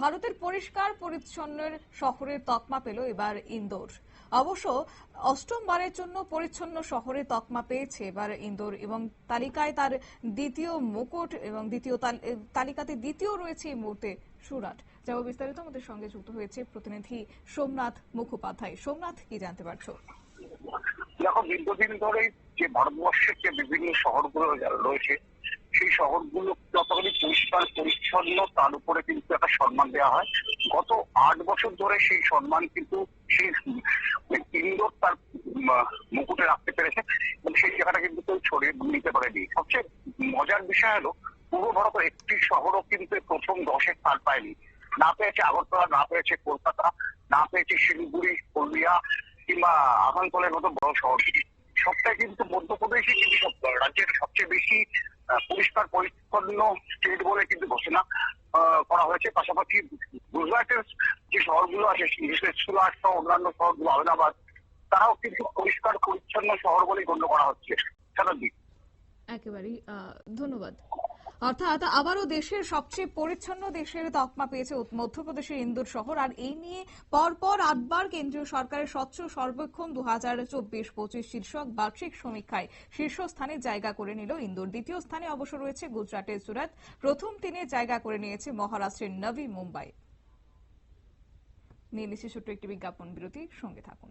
ভারতের পরিষ্কার পরিচ্ছন্নের শহরের তকমা পেল এবার ইন্দোর। অবশ্য অষ্টমবারের জন্য পরিচ্ছন্ন শহরের তকমা পেয়েছে এবার ইন্দোর এবং তালিকায় তার দ্বিতীয় মুকুট এবং তালিকাতে দ্বিতীয় রয়েছে এই মুহূর্তে সুরাট। যাব বিস্তারিত আমাদের সঙ্গে যুক্ত হয়েছে প্রতিনিধি সোমনাথ মুখোপাধ্যায়। সোমনাথ, কি জানতে পারছো? দেখো, দীর্ঘদিন ধরে যে ভারতবর্ষের যে বিভিন্ন শহরগুলো রয়েছে সেই শহরগুলো যতখানি পরিষ্কার পরিচ্ছন্ন তার উপরে কিন্তু একটা সম্মান দেওয়া হয়। গত 8 বছর ধরে সেই সম্মান কিন্তু সেই ইন্দোর তার মুকুটে রাখতে পেরেছে এবং সেই জায়গাটা কিন্তু কেউ ছড়িয়ে নিতে পারেনি। সবচেয়ে মজার বিষয় হলো পূর্ব ভারতের একটি শহরও কিন্তু প্রথম 10-এ স্থান পায়নি। না পেয়েছে আগরতলা, না পেয়েছে কলকাতা, না পেয়েছে শিলিগুড়ি, হলদিয়া কিংবা আসানসোলের মতো বড় শহর। সবটাই কিন্তু মধ্যপ্রদেশে কিন্তু রাজ্যের সবচেয়ে বেশি পরিষ্কার পরিচ্ছন্ন স্টেট বলে কিন্তু ঘোষণা করা হয়েছে। পাশাপাশি গুজরাটের যে শহরগুলো আছে, সুরাট সহ অন্যান্য শহরগুলো, আহমেদাবাদ, তারাও কিন্তু পরিষ্কার পরিচ্ছন্ন শহর বলে গণ্য করা হচ্ছে। একেবারেই ধন্যবাদ। অর্থাৎ আবারও দেশের সবচেয়ে পরিচ্ছন্ন দেশের তকমা পেয়েছে মধ্যপ্রদেশের ইন্দোর শহর। আর এই নিয়ে পরপর 8বার কেন্দ্রীয় সরকারের স্বচ্ছ সর্বেক্ষণ 2024-25 শীর্ষক বার্ষিক সমীক্ষায় শীর্ষস্থানে জায়গা করে নিল ইন্দোর। দ্বিতীয় স্থানে অবশ্য রয়েছে গুজরাটের সুরাত। প্রথম 3-এ জায়গা করে নিয়েছে মহারাষ্ট্রের নভি মুম্বাই। নিয়ে নিচ্ছে ছোট্ট একটি বিজ্ঞাপন বিরতি, সঙ্গে থাকুন।